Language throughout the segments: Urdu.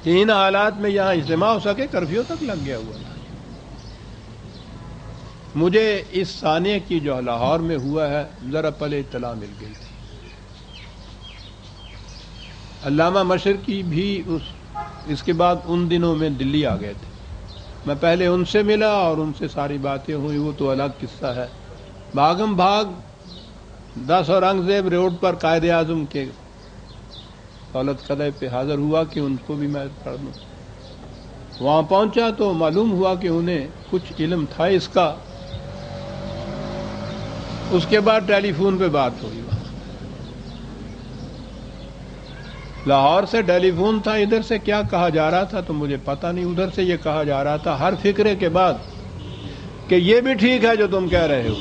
کہ ان حالات میں یہاں اجتماع ہو سکے، کرفیو تک لگ گیا ہوا تھا۔ مجھے اس ثانیہ کی جو لاہور میں ہوا ہے ذرا پہلے اطلاع مل گئی تھی۔ علامہ مشرقی بھی اس کے بعد ان دنوں میں دلی آ گئے تھے۔ میں پہلے ان سے ملا اور ان سے ساری باتیں ہوئی، وہ تو الگ قصہ ہے۔ بھاگم بھاگ 10 اورنگزیب روڈ پر قائد اعظم کے دولت قلعے پہ حاضر ہوا کہ ان کو بھی میں پڑھ دوں۔ وہاں پہنچا تو معلوم ہوا کہ انہیں کچھ علم تھا اس کا۔ اس کے بعد ٹیلی فون پہ بات ہوئی۔ لاہور سے ٹیلی فون تھا، ادھر سے کیا کہا جا رہا تھا تو مجھے پتہ نہیں۔ ادھر سے یہ کہا جا رہا تھا ہر فکرے کے بعد کہ یہ بھی ٹھیک ہے جو تم کہہ رہے ہو،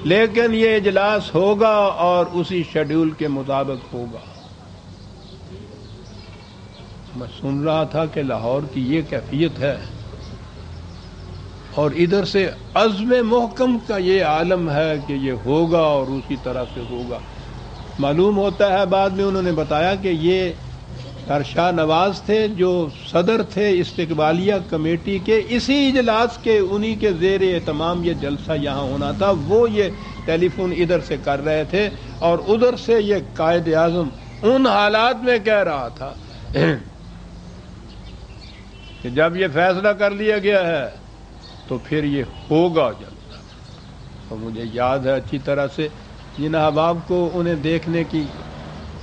لیکن یہ اجلاس ہوگا اور اسی شیڈول کے مطابق ہوگا۔ میں سن رہا تھا کہ لاہور کی یہ کیفیت ہے، اور ادھر سے عزم محکم کا یہ عالم ہے کہ یہ ہوگا اور اسی طرح سے ہوگا۔ معلوم ہوتا ہے بعد میں انہوں نے بتایا کہ یہ شاہ نواز تھے جو صدر تھے استقبالیہ کمیٹی کے، اسی اجلاس کے انہی کے زیر اہتمام یہ جلسہ یہاں ہونا تھا، وہ یہ ٹیلی فون ادھر سے کر رہے تھے، اور ادھر سے یہ قائد اعظم ان حالات میں کہہ رہا تھا کہ جب یہ فیصلہ کر لیا گیا ہے تو پھر یہ ہوگا جلسہ۔ اور مجھے یاد ہے اچھی طرح سے، جن احباب کو انہیں دیکھنے کی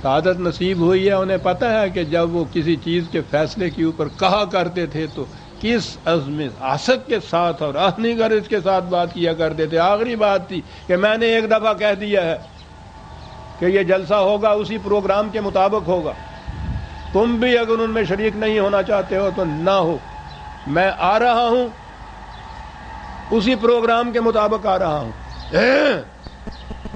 سعادت نصیب ہوئی ہے انہیں پتہ ہے کہ جب وہ کسی چیز کے فیصلے کے اوپر کہا کرتے تھے تو کس عزم عاشق کے ساتھ اور آہنی غرض کے ساتھ بات کیا کرتے تھے۔ آخری بات تھی کہ میں نے ایک دفعہ کہہ دیا ہے کہ یہ جلسہ ہوگا، اسی پروگرام کے مطابق ہوگا، تم بھی اگر ان میں شریک نہیں ہونا چاہتے ہو تو نہ ہو، میں آ رہا ہوں، اسی پروگرام کے مطابق آ رہا ہوں۔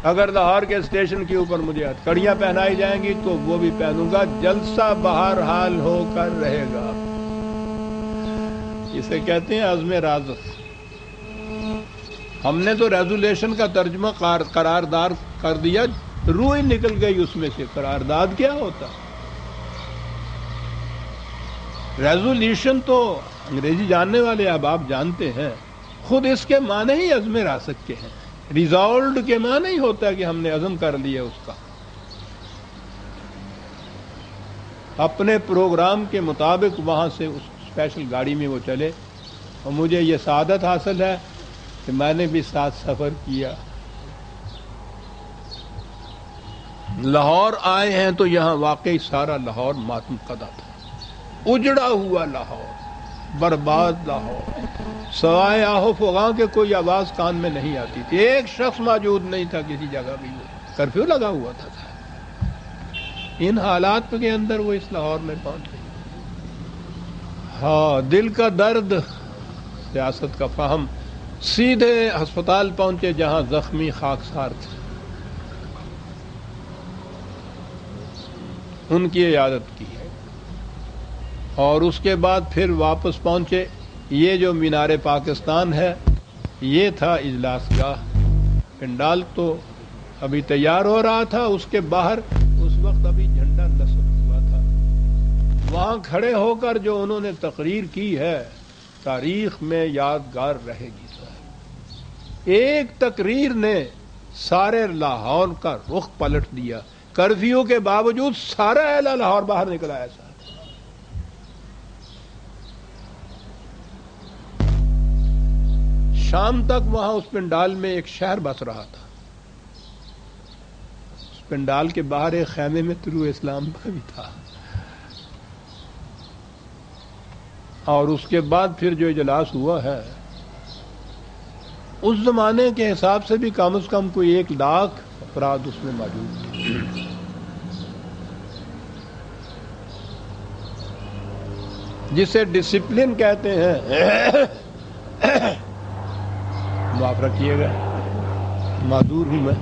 اگر لاہور کے اسٹیشن کے اوپر مجھے ہتھکڑیاں پہنائی جائیں گی تو وہ بھی پہنوں گا، جلسہ بہرحال ہو کر رہے گا۔ اسے کہتے ہیں عزم رازق۔ ہم نے تو ریزولیشن کا ترجمہ قرارداد کر دیا، روح ہی نکل گئی اس میں سے۔ قرارداد کیا ہوتا؟ ریزولیشن تو انگریزی جاننے والے احباب جانتے ہیں، خود اس کے معنی ہی عزم رازق کے ہیں۔ ریزالوڈ کے معنی ہی ہوتا ہے کہ ہم نے عزم کر لیا اس کا۔ اپنے پروگرام کے مطابق وہاں سے اس اسپیشل گاڑی میں وہ چلے، اور مجھے یہ سعادت حاصل ہے کہ میں نے بھی ساتھ سفر کیا۔ لاہور آئے ہیں تو یہاں واقعی سارا لاہور ماتم قدا تھا، اجڑا ہوا لاہور، برباد لاہور، سوائے آہو فغاں کے کوئی آواز کان میں نہیں آتی تھی، ایک شخص موجود نہیں تھا کسی جگہ بھی، کرفیو لگا ہوا تھا۔ ان حالات کے اندر وہ اس لاہور میں پہنچے۔ ہاں، دل کا درد، سیاست کا فہم، سیدھے ہسپتال پہنچے جہاں زخمی خاکسار تھے، ان کی عیادت کی، اور اس کے بعد پھر واپس پہنچے۔ یہ جو مینار پاکستان ہے یہ تھا اجلاس گاہ، پنڈال تو ابھی تیار ہو رہا تھا، اس کے باہر اس وقت ابھی جھنڈا نصب ہوا تھا۔ وہاں کھڑے ہو کر جو انہوں نے تقریر کی ہے تاریخ میں یادگار رہے گی۔ ایک تقریر نے سارے لاہور کا رخ پلٹ دیا، کرفیو کے باوجود سارا اہل لاہور باہر نکل آیا۔ شام تک وہاں اس پنڈال میں ایک شہر بس رہا تھا۔ اس پنڈال کے باہر ایک خیمے میں طلوع اسلام کا بھی تھا، اور اس کے بعد پھر جو اجلاس ہوا ہے اس زمانے کے حساب سے بھی کم از کم کوئی 1 لاکھ افراد اس میں موجود تھے۔ جسے ڈسپلن کہتے ہیں، معاف رکھیے گا، معذور ہوں میں۔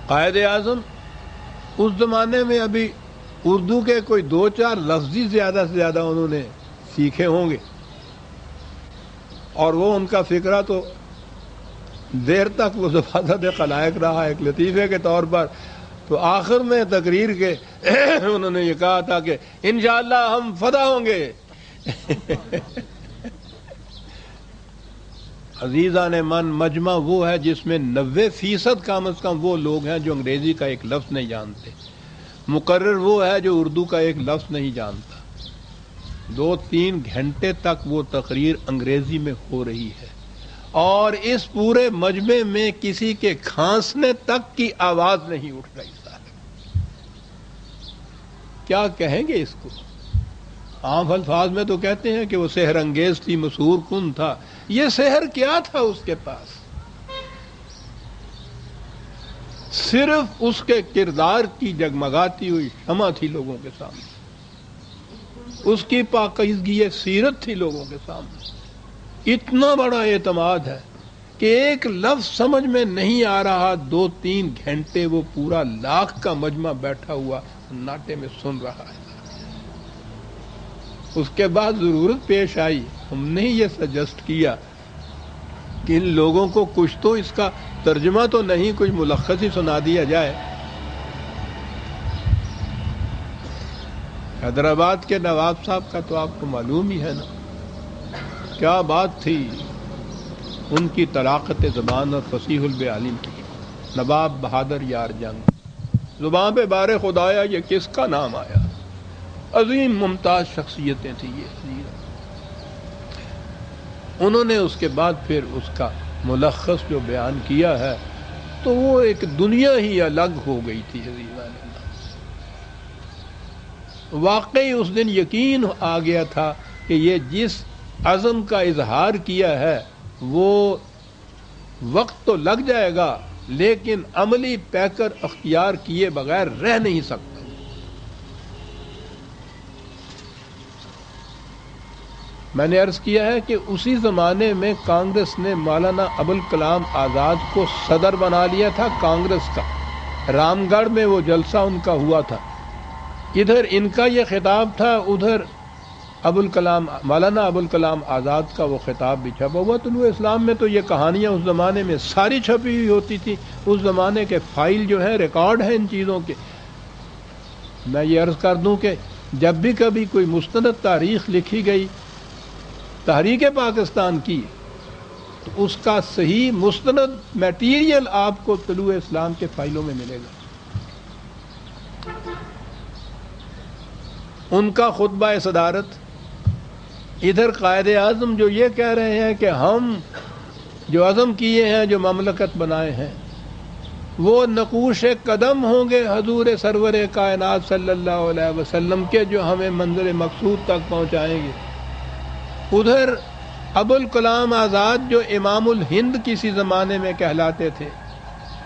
قائد اعظم اس زمانے میں ابھی اردو کے کوئی 2-4 لفظ ہی زیادہ سے زیادہ انہوں نے سیکھے ہوں گے، اور وہ ان کا فکرہ تو دیر تک وہ زبادت خلائق رہا ایک لطیفے کے طور پر. تو آخر میں تقریر کے انہوں نے یہ کہا تھا کہ انشاءاللہ ہم فتح ہوں گے. عزیزان من، مجمع وہ ہے جس میں 90% کم از کم وہ لوگ ہیں جو انگریزی کا ایک لفظ نہیں جانتے. مقرر وہ ہے جو اردو کا ایک لفظ نہیں جانتا. 2-3 گھنٹے تک وہ تقریر انگریزی میں ہو رہی ہے، اور اس پورے مجمع میں کسی کے کھانسنے تک کی آواز نہیں اٹھ رہی. کیا کہیں گے اس کو؟ عام الفاظ میں تو کہتے ہیں کہ وہ سحر انگیز تھی، مسحور کن تھا. یہ سحر کیا تھا اس کے پاس؟ صرف اس کے کردار کی جگمگاتی ہوئی شمع تھی لوگوں کے سامنے، اس کی پاکیزگی سیرت تھی لوگوں کے سامنے. اتنا بڑا اعتماد ہے کہ ایک لفظ سمجھ میں نہیں آ رہا، 2-3 گھنٹے وہ پورا لاکھ کا مجمع بیٹھا ہوا ناٹے میں سن رہا ہے. اس کے بعد ضرورت پیش آئی، ہم نے یہ سجیسٹ کیا کہ ان لوگوں کو کچھ تو اس کا ترجمہ تو نہیں، کچھ ملخص ہی سنا دیا جائے. حیدرآباد کے نواب صاحب کا تو آپ کو معلوم ہی ہے نا، کیا بات تھی ان کی طلاقت زبان اور فصیح البیان کی. نواب بہادر یار جنگ، زبان پہ بار خدایا یہ کس کا نام آیا. عظیم ممتاز شخصیتیں تھیں یہ. انہوں نے اس کے بعد پھر اس کا ملخص جو بیان کیا ہے تو وہ ایک دنیا ہی الگ ہو گئی تھی. واقعی اس دن یقین آ گیا تھا کہ یہ جس عزم کا اظہار کیا ہے وہ وقت تو لگ جائے گا، لیکن عملی پیکر اختیار کیے بغیر رہ نہیں سکتا. میں نے عرض کیا ہے کہ اسی زمانے میں کانگریس نے مولانا ابوالکلام آزاد کو صدر بنا لیا تھا کانگریس کا. رام گڑھ میں وہ جلسہ ان کا ہوا تھا، ادھر ان کا یہ خطاب تھا، ادھر مولانا ابوالکلام آزاد کا وہ خطاب بھی چھپا ہوا. طلوع اسلام میں تو یہ کہانیاں اس زمانے میں ساری چھپی ہوئی ہوتی تھی. اس زمانے کے فائل جو ہیں، ریکارڈ ہیں ان چیزوں کے. میں یہ عرض کر دوں کہ جب بھی کبھی کوئی مستند تاریخ لکھی گئی تحریک پاکستان کی، تو اس کا صحیح مستند میٹیریل آپ کو طلوع اسلام کے فائلوں میں ملے گا. ان کا خطبہ صدارت، ادھر قائد اعظم جو یہ کہہ رہے ہیں کہ ہم جو عزم کیے ہیں، جو مملکت بنائے ہیں، وہ نقوش قدم ہوں گے حضور سرور کائنات صلی اللہ علیہ وسلم کے، جو ہمیں منزل مقصود تک پہنچائیں گے. ادھر ابوالکلام آزاد جو امام الہند کسی زمانے میں کہلاتے تھے،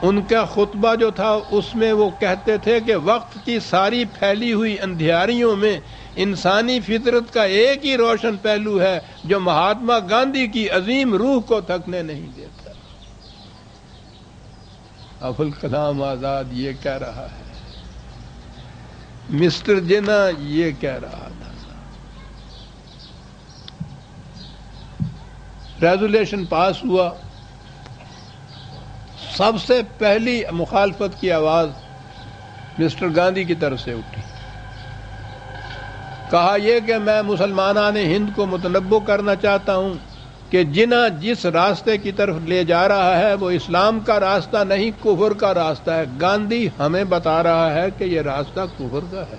ان کا خطبہ جو تھا اس میں وہ کہتے تھے کہ وقت کی ساری پھیلی ہوئی اندھیاریوں میں انسانی فطرت کا ایک ہی روشن پہلو ہے جو مہاتما گاندھی کی عظیم روح کو تھکنے نہیں دیتا. ابوالکلام آزاد یہ کہہ رہا ہے، مسٹر جناح یہ کہہ رہا تھا. ریزولیشن پاس ہوا. سب سے پہلی مخالفت کی آواز مسٹر گاندھی کی طرف سے اٹھی. کہا یہ کہ میں مسلمانان ہند کو متنبع کرنا چاہتا ہوں کہ جناح جس راستے کی طرف لے جا رہا ہے وہ اسلام کا راستہ نہیں، کفر کا راستہ ہے. گاندھی ہمیں بتا رہا ہے کہ یہ راستہ کفر کا ہے.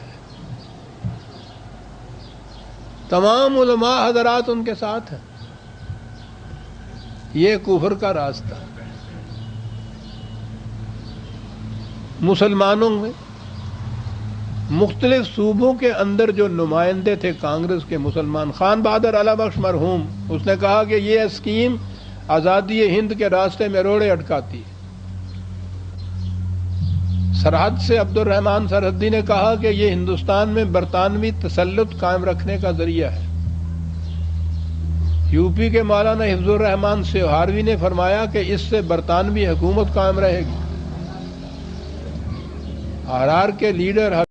تمام علماء حضرات ان کے ساتھ ہیں. یہ کفر کا راستہ. مسلمانوں میں مختلف صوبوں کے اندر جو نمائندے تھے کانگریس کے مسلمان، خان بہادر اعلی بخش مرحوم، اس نے کہا کہ یہ اسکیم آزادی ہند کے راستے میں روڑے اٹکاتی. سرحد سے عبد الرحمان سرحدی نے کہا کہ یہ ہندوستان میں برطانوی تسلط قائم رکھنے کا ذریعہ ہے. یو پی کے مولانا حفظ الرحمان سیہاروی نے فرمایا کہ اس سے برطانوی حکومت قائم رہے گی. آر آر کے لیڈر